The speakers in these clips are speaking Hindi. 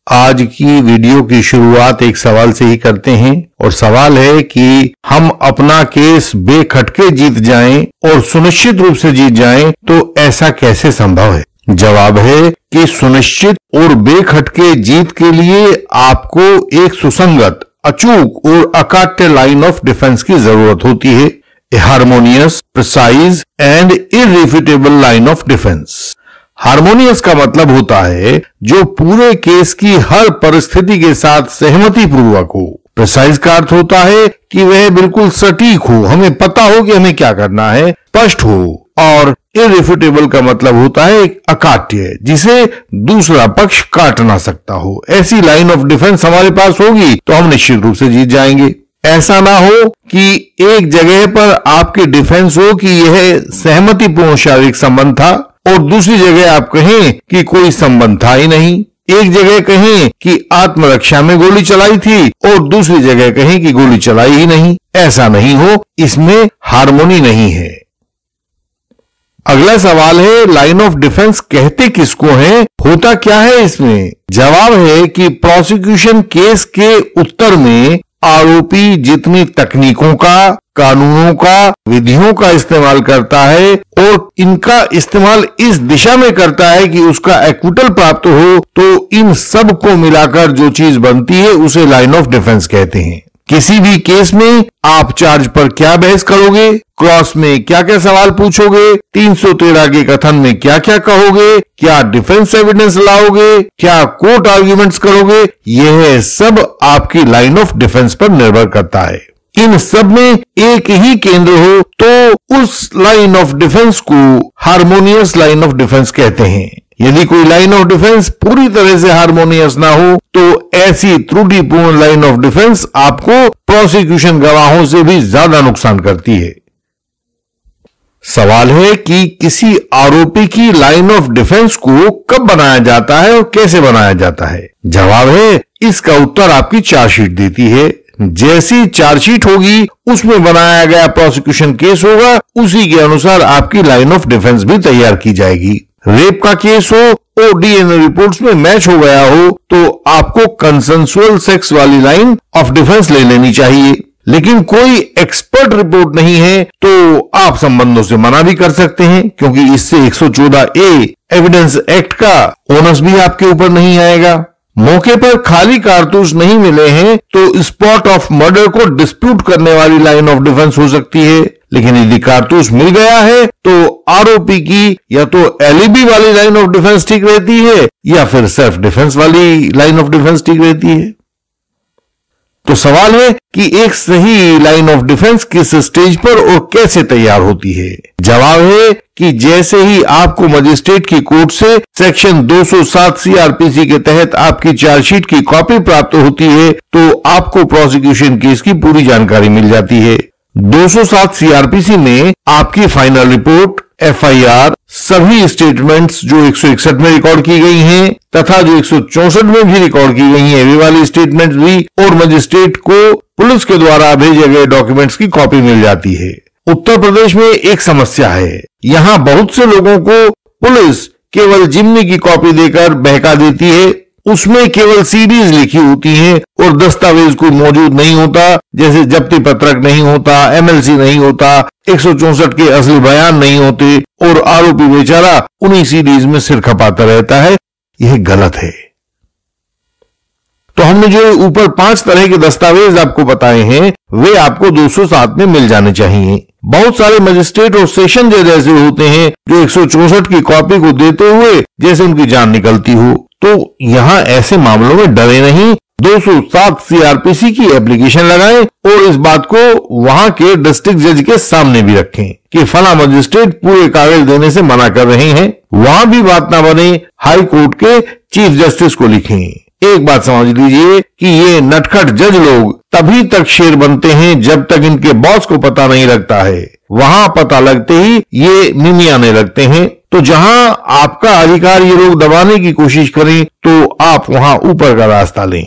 आज की वीडियो की शुरुआत एक सवाल से ही करते हैं और सवाल है कि हम अपना केस बेखटके जीत जाएं और सुनिश्चित रूप से जीत जाएं तो ऐसा कैसे संभव है। जवाब है कि सुनिश्चित और बेखटके जीत के लिए आपको एक सुसंगत, अचूक और अकाट्य लाइन ऑफ डिफेंस की जरूरत होती है। A harmonious, precise and irrefutable line of defence. Harmonious का मतलब होता है जो पूरे केस की हर परिस्थिति के साथ सहमति पूर्वक हो। प्रिसाइज का अर्थ होता है कि वह बिल्कुल सटीक हो, हमें पता हो कि हमें क्या करना है, स्पष्ट हो। और इररिफ्यूटेबल का मतलब होता है अकाट्य, जिसे दूसरा पक्ष काट ना सकता हो। ऐसी लाइन ऑफ डिफेंस हमारे पास होगी तो हम निश्चित रूप से जीत जाएंगे। ऐसा ना हो कि एक जगह पर आपकी डिफेंस हो कि यह सहमतिपूर्ण शारीरिक संबंध था और दूसरी जगह आप कहें कि कोई संबंध था ही नहीं। एक जगह कहें कि आत्मरक्षा में गोली चलाई थी और दूसरी जगह कहें कि गोली चलाई ही नहीं। ऐसा नहीं हो, इसमें हार्मोनी नहीं है। अगला सवाल है, लाइन ऑफ डिफेंस कहते किसको है, होता क्या है इसमें। जवाब है कि प्रोसिक्यूशन केस के उत्तर में आरोपी जितनी तकनीकों का, कानूनों का, विधियों का इस्तेमाल करता है और इनका इस्तेमाल इस दिशा में करता है कि उसका एक्विटल प्राप्त हो, तो इन सब को मिलाकर जो चीज बनती है उसे लाइन ऑफ डिफेंस कहते हैं। किसी भी केस में आप चार्ज पर क्या बहस करोगे, क्रॉस में क्या क्या सवाल पूछोगे, 313 के कथन में क्या क्या कहोगे, क्या डिफेंस एविडेंस लाओगे, क्या कोर्ट आर्ग्यूमेंट्स करोगे, यह सब आपकी लाइन ऑफ डिफेंस पर निर्भर करता है। इन सब में एक ही केंद्र हो तो उस लाइन ऑफ डिफेंस को हार्मोनियस लाइन ऑफ डिफेंस कहते हैं। यदि कोई लाइन ऑफ डिफेंस पूरी तरह से हार्मोनियस ना हो तो ऐसी त्रुटिपूर्ण लाइन ऑफ डिफेंस आपको प्रोसिक्यूशन गवाहों से भी ज्यादा नुकसान करती है। सवाल है कि किसी आरोपी की लाइन ऑफ डिफेंस को कब बनाया जाता है और कैसे बनाया जाता है। जवाब है, इसका उत्तर आपकी चार्जशीट देती है। जैसी चार्जशीट होगी उसमें बनाया गया प्रोसिक्यूशन केस होगा, उसी के अनुसार आपकी लाइन ऑफ डिफेंस भी तैयार की जाएगी। रेप का केस हो और डीएनए रिपोर्ट्स में मैच हो गया हो तो आपको कंसेंसुअल सेक्स वाली लाइन ऑफ डिफेंस ले लेनी चाहिए। लेकिन कोई एक्सपर्ट रिपोर्ट नहीं है तो आप संबंधों से मना भी कर सकते हैं, क्योंकि इससे 114A एविडेंस एक्ट का ओनस भी आपके ऊपर नहीं आएगा। मौके पर खाली कारतूस नहीं मिले हैं तो स्पॉट ऑफ मर्डर को डिस्प्यूट करने वाली लाइन ऑफ डिफेंस हो सकती है। लेकिन यदि कारतूस मिल गया है तो आरोपी की या तो एलिबी वाली लाइन ऑफ डिफेंस ठीक रहती है या फिर सेल्फ डिफेंस वाली लाइन ऑफ डिफेंस ठीक रहती है। तो सवाल है कि एक सही लाइन ऑफ डिफेंस किस स्टेज पर और कैसे तैयार होती है। जवाब है कि जैसे ही आपको मजिस्ट्रेट की कोर्ट से सेक्शन 207 सीआरपीसी के तहत आपकी चार्जशीट की कॉपी प्राप्त होती है तो आपको प्रोसिक्यूशन केस की पूरी जानकारी मिल जाती है। 207 सीआरपीसी में आपकी फाइनल रिपोर्ट, एफआईआर, सभी स्टेटमेंट्स जो 161 में रिकॉर्ड की गई हैं तथा जो 164 में भी रिकॉर्ड की गई हैं, वे वाली स्टेटमेंट्स भी, और मजिस्ट्रेट को पुलिस के द्वारा भेजे गए डॉक्यूमेंट्स की कॉपी मिल जाती है। उत्तर प्रदेश में एक समस्या है, यहाँ बहुत से लोगों को पुलिस केवल जिम्मी की कॉपी देकर बहका देती है। उसमें केवल सीडीज लिखी होती हैं और दस्तावेज कोई मौजूद नहीं होता, जैसे जब्ती पत्रक नहीं होता, एमएलसी नहीं होता, 164 के असली बयान नहीं होते और आरोपी बेचारा उन्हीं सीडीज में सिर खपाता रहता है। यह गलत है। तो हमने जो ऊपर 5 तरह के दस्तावेज आपको बताए हैं वे आपको 207 में मिल जाने चाहिए। बहुत सारे मजिस्ट्रेट और सेशन जज ऐसे होते हैं जो 164 की कॉपी को देते हुए जैसे उनकी जान निकलती हो, तो यहां ऐसे मामलों में डरे नहीं, 207 सीआरपीसी की एप्लीकेशन लगाएं और इस बात को वहां के डिस्ट्रिक्ट जज के सामने भी रखें कि फला मजिस्ट्रेट पूरे कागज देने से मना कर रहे हैं। वहां भी बात ना बने, हाई कोर्ट के चीफ जस्टिस को लिखें। एक बात समझ लीजिए कि ये नटखट जज लोग तभी तक शेर बनते हैं जब तक इनके बॉस को पता नहीं लगता है। वहां पता लगते ही ये मिमियाने लगते हैं। तो जहां आपका अधिकार ये लोग दबाने की कोशिश करें तो आप वहां ऊपर का रास्ता लें।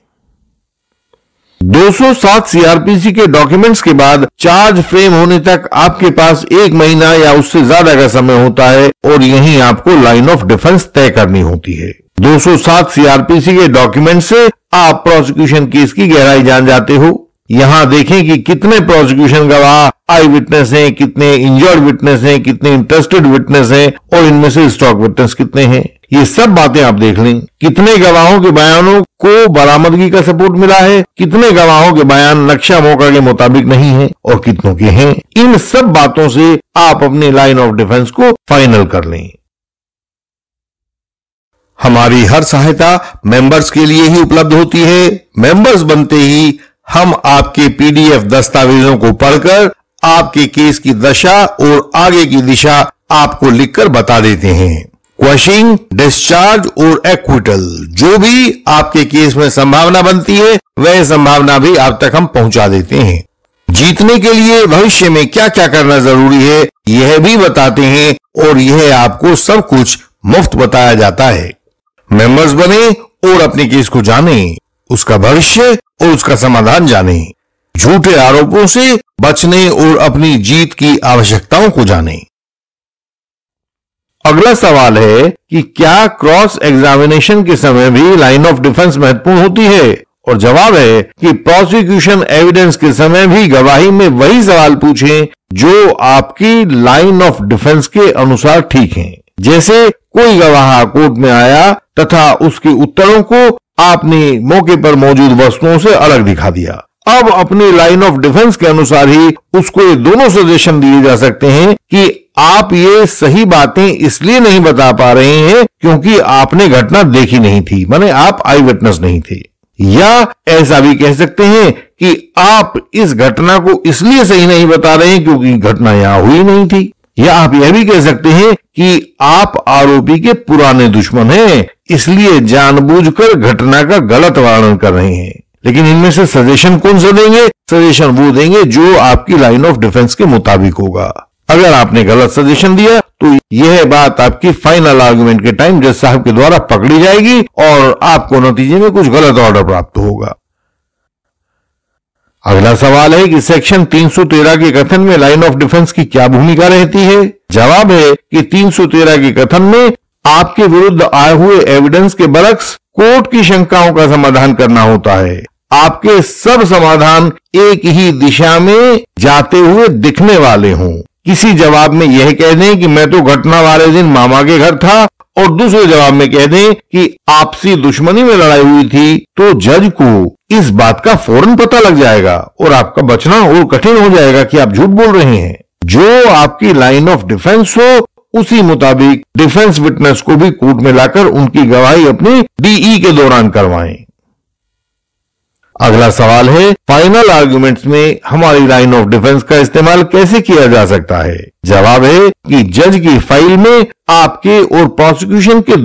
207 सीआरपीसी के डॉक्यूमेंट्स के बाद चार्ज फ्रेम होने तक आपके पास 1 महीना या उससे ज्यादा का समय होता है और यहीं आपको लाइन ऑफ डिफेंस तय करनी होती है। 207 सीआरपीसी के डॉक्यूमेंट से आप प्रोसिक्यूशन केस की गहराई जान जाते हो। यहां देखें कि कितने प्रोसिक्यूशन गवाह आई विटनेस हैं, कितने इंजर्ड विटनेस हैं, कितने इंटरेस्टेड विटनेस हैं और इनमें से स्टॉक विटनेस कितने हैं। ये सब बातें आप देख लें। कितने गवाहों के बयानों को बरामदगी का सपोर्ट मिला है, कितने गवाहों के बयान नक्शा मौका के मुताबिक नहीं है और कितनों के हैं। इन सब बातों से आप अपनी लाइन ऑफ डिफेंस को फाइनल कर लें। हमारी हर सहायता मेंबर्स के लिए ही उपलब्ध होती है। मेंबर्स बनते ही हम आपके पीडीएफ दस्तावेजों को पढ़कर आपके केस की दशा और आगे की दिशा आपको लिखकर बता देते हैं। क्वशिंग, डिस्चार्ज और एक्विटल, जो भी आपके केस में संभावना बनती है वह संभावना भी आप तक हम पहुंचा देते हैं। जीतने के लिए भविष्य में क्या क्या करना जरूरी है यह भी बताते हैं और यह आपको सब कुछ मुफ्त बताया जाता है। मेंबर्स बने और अपने केस को जाने, उसका भविष्य और उसका समाधान जाने, झूठे आरोपों से बचने और अपनी जीत की आवश्यकताओं को जाने। अगला सवाल है कि क्या क्रॉस एग्जामिनेशन के समय भी लाइन ऑफ डिफेंस महत्वपूर्ण होती है? और जवाब है कि प्रोसिक्यूशन एविडेंस के समय भी गवाही में वही सवाल पूछें जो आपकी लाइन ऑफ डिफेंस के अनुसार ठीक हैं। जैसे कोई गवाह कोर्ट में आया तथा उसके उत्तरों को आपने मौके पर मौजूद वस्तुओं से अलग दिखा दिया। अब अपनी लाइन ऑफ डिफेंस के अनुसार ही उसको ये दोनों सजेशन दिए जा सकते हैं कि आप ये सही बातें इसलिए नहीं बता पा रहे हैं क्योंकि आपने घटना देखी नहीं थी, माने आप आई विटनेस नहीं थे। या ऐसा भी कह सकते हैं कि आप इस घटना को इसलिए सही नहीं बता रहे हैं क्योंकि घटना यहां हुई नहीं थी। या आप यह भी कह सकते हैं कि आप आरोपी के पुराने दुश्मन हैं, इसलिए जानबूझकर घटना का गलत वर्णन कर रहे हैं। लेकिन इनमें से सजेशन कौन सा देंगे? सजेशन वो देंगे जो आपकी लाइन ऑफ डिफेंस के मुताबिक होगा। अगर आपने गलत सजेशन दिया तो यह बात आपकी फाइनल आर्गुमेंट के टाइम जज साहब के द्वारा पकड़ी जाएगी और आपको नतीजे में कुछ गलत ऑर्डर प्राप्त होगा। अगला सवाल है कि सेक्शन 313 के कथन में लाइन ऑफ डिफेंस की क्या भूमिका रहती है? जवाब है कि 313 के कथन में आपके विरुद्ध आए हुए एविडेंस के बरक्स कोर्ट की शंकाओं का समाधान करना होता है। आपके सब समाधान एक ही दिशा में जाते हुए दिखने वाले हों। किसी जवाब में यह कह दें कि मैं तो घटना वाले दिन मामा के घर था और दूसरे जवाब में कह दें कि आपसी दुश्मनी में लड़ाई हुई थी, तो जज को इस बात का फौरन पता लग जाएगा और आपका बचना और कठिन हो जाएगा कि आप झूठ बोल रहे हैं। जो आपकी लाइन ऑफ डिफेंस हो उसी मुताबिक डिफेंस विटनेस को भी कोर्ट में लाकर उनकी गवाही अपनी डीई के दौरान करवाएं। अगला सवाल है फाइनल आर्गुमेंट्स में हमारी लाइन ऑफ डिफेंस का इस्तेमाल कैसे किया जा सकता है? जवाब है कि जज की फाइल में आपके और प्रोसिक्यूशन के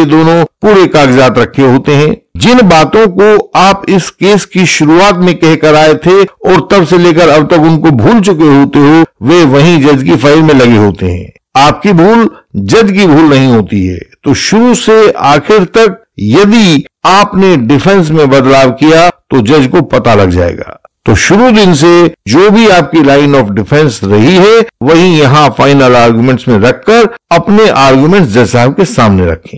दोनों पूरे कागजात रखे होते हैं। जिन बातों को आप इस केस की शुरुआत में कहकर आए थे और तब से लेकर अब तक उनको भूल चुके होते हो वे वहीं जज की फाइल में लगे होते हैं। आपकी भूल जज की भूल नहीं होती है। तो शुरू से आखिर तक यदि आपने डिफेंस में बदलाव किया तो जज को पता लग जाएगा। तो शुरू दिन से जो भी आपकी लाइन ऑफ डिफेंस रही है वही यहां फाइनल आर्गुमेंट्स में रखकर अपने आर्गुमेंट्स जज साहब के सामने रखें।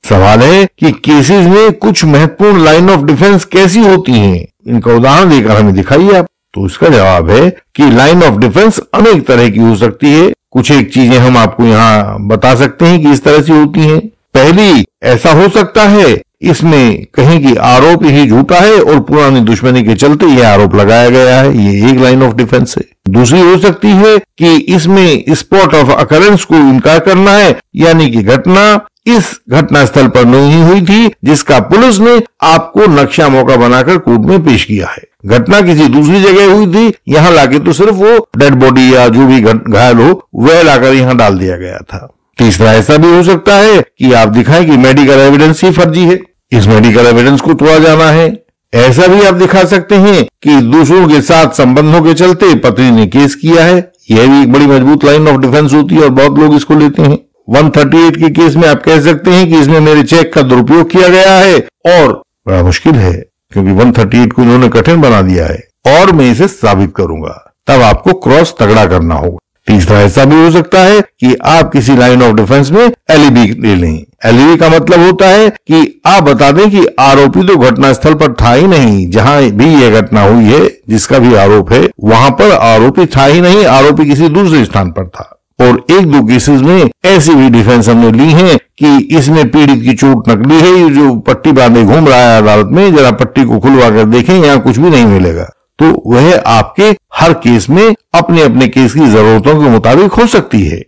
सवाल है कि केसेस में कुछ महत्वपूर्ण लाइन ऑफ डिफेंस कैसी होती हैं? इनका उदाहरण देकर हमें दिखाइए आप। तो इसका जवाब है कि लाइन ऑफ डिफेंस अनेक तरह की हो सकती है। कुछ एक चीजें हम आपको यहां बता सकते हैं कि इस तरह से होती हैं। पहली, ऐसा हो सकता है इसमें कहीं कि आरोप ही झूठा है और पुरानी दुश्मनी के चलते यह आरोप लगाया गया है, ये एक लाइन ऑफ डिफेंस है। दूसरी हो सकती है कि इसमें स्पॉट ऑफ अकरेंस को इनकार करना है, यानी कि घटना इस घटना स्थल पर नहीं हुई थी जिसका पुलिस ने आपको नक्शा मौका बनाकर कोर्ट में पेश किया है। घटना किसी दूसरी जगह हुई थी, यहां लाके तो सिर्फ वो डेड बॉडी या जो भी घायल हो वह लाकर यहां डाल दिया गया था। तीसरा, ऐसा भी हो सकता है कि आप दिखाएं कि मेडिकल एविडेंस ही फर्जी है, इस मेडिकल एविडेंस को तोड़ा जाना है। ऐसा भी आप दिखा सकते हैं कि दूसरों के साथ संबंधों के चलते पत्नी ने केस किया है, यह भी एक बड़ी मजबूत लाइन ऑफ डिफेंस होती है और बहुत लोग इसको लेते हैं। 138 के केस में आप कह सकते हैं कि इसमें मेरे चेक का दुरुपयोग किया गया है और बड़ा मुश्किल है क्योंकि 138 को इन्होंने कठिन बना दिया है और मैं इसे साबित करूंगा। तब आपको क्रॉस तगड़ा करना होगा। तीसरा ऐसा भी हो सकता है कि आप किसी लाइन ऑफ डिफेंस में एलिबी ले लें। एलिबी का मतलब होता है कि आप बता दें कि आरोपी तो घटना स्थल पर था ही नहीं, जहां भी यह घटना हुई है, जिसका भी आरोप है, वहां पर आरोपी था ही नहीं, आरोपी किसी दूसरे स्थान पर था। और एक दो केसेस में ऐसी भी डिफेंस हमने ली है कि इसमें पीड़ित की चोट नकली है, ये जो पट्टी बांधे घूम रहा है अदालत में, जरा पट्टी को खुलवा कर देखें, यहां कुछ भी नहीं मिलेगा। तो वह आपके हर केस में अपने अपने केस की जरूरतों के मुताबिक हो सकती है।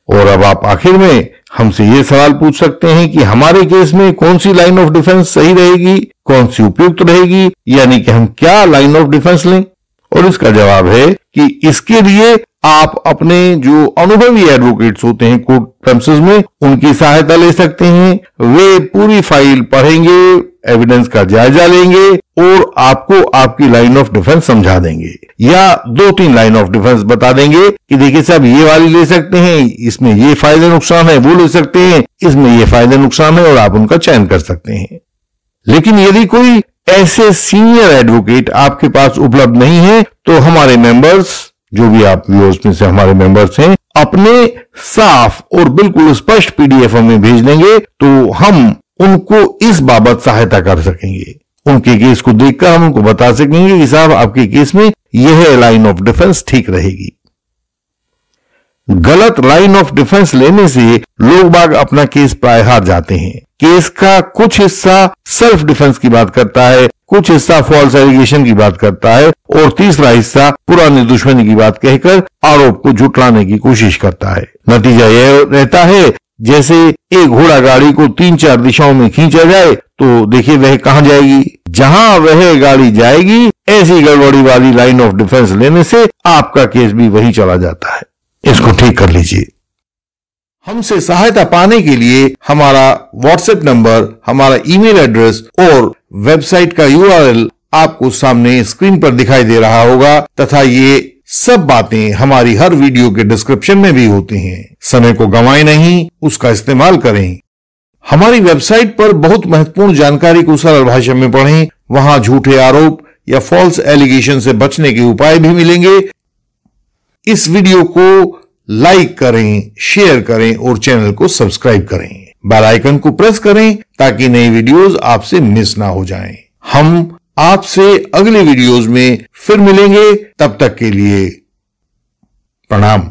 और अब आप आखिर में हमसे ये सवाल पूछ सकते हैं कि हमारे केस में कौन सी लाइन ऑफ डिफेंस सही रहेगी, कौन सी उपयुक्त रहेगी, यानी कि हम क्या लाइन ऑफ डिफेंस लें। और इसका जवाब है कि इसके लिए आप अपने जो अनुभवी एडवोकेट्स होते हैं कोर्ट प्रेमिसेस में, उनकी सहायता ले सकते हैं। वे पूरी फाइल पढ़ेंगे, एविडेंस का जायजा लेंगे और आपको आपकी लाइन ऑफ डिफेंस समझा देंगे, या 2-3 लाइन ऑफ डिफेंस बता देंगे कि देखिए साहब ये वाली ले सकते हैं, इसमें ये फायदे नुकसान है, वो ले सकते हैं, इसमें ये फायदे नुकसान है, और आप उनका चयन कर सकते हैं। लेकिन यदि कोई ऐसे सीनियर एडवोकेट आपके पास उपलब्ध नहीं है, तो हमारे मेंबर्स, जो भी आप व्यूअर्स में से हमारे मेंबर्स हैं, अपने साफ और बिल्कुल स्पष्ट पीडीएफ हमें भेज देंगे, तो हम उनको इस बाबत सहायता कर सकेंगे। उनके केस को देखकर हम उनको बता सकेंगे कि साहब आपके केस में यह लाइन ऑफ डिफेंस ठीक रहेगी। गलत लाइन ऑफ डिफेंस लेने से लोग बाग अपना केस प्राय हार जाते हैं। केस का कुछ हिस्सा सेल्फ डिफेंस की बात करता है, कुछ हिस्सा फॉल्स एलिगेशन की बात करता है, और तीसरा हिस्सा पुरानी दुश्मनी की बात कहकर आरोप को झुठलाने की कोशिश करता है। नतीजा यह रहता है, जैसे एक घोड़ा गाड़ी को 3-4 दिशाओं में खींचा जाए तो देखिए वह कहां जाएगी। जहां वह गाड़ी जाएगी, ऐसी गड़बड़ी वाली लाइन ऑफ डिफेंस लेने से आपका केस भी वही चला जाता है। इसको ठीक कर लीजिए। हमसे सहायता पाने के लिए हमारा व्हाट्सएप नंबर, हमारा ईमेल एड्रेस और वेबसाइट का यूआरएल आपको सामने स्क्रीन पर दिखाई दे रहा होगा, तथा ये सब बातें हमारी हर वीडियो के डिस्क्रिप्शन में भी होती हैं। समय को गंवाएं नहीं, उसका इस्तेमाल करें। हमारी वेबसाइट पर बहुत महत्वपूर्ण जानकारी को सरल भाषा में पढ़ें। वहां झूठे आरोप या फॉल्स एलिगेशन से बचने के उपाय भी मिलेंगे। इस वीडियो को लाइक करें, शेयर करें और चैनल को सब्सक्राइब करें। बेल आइकन को प्रेस करें ताकि नई वीडियोस आपसे मिस ना हो जाएं। हम आपसे अगले वीडियोस में फिर मिलेंगे। तब तक के लिए प्रणाम।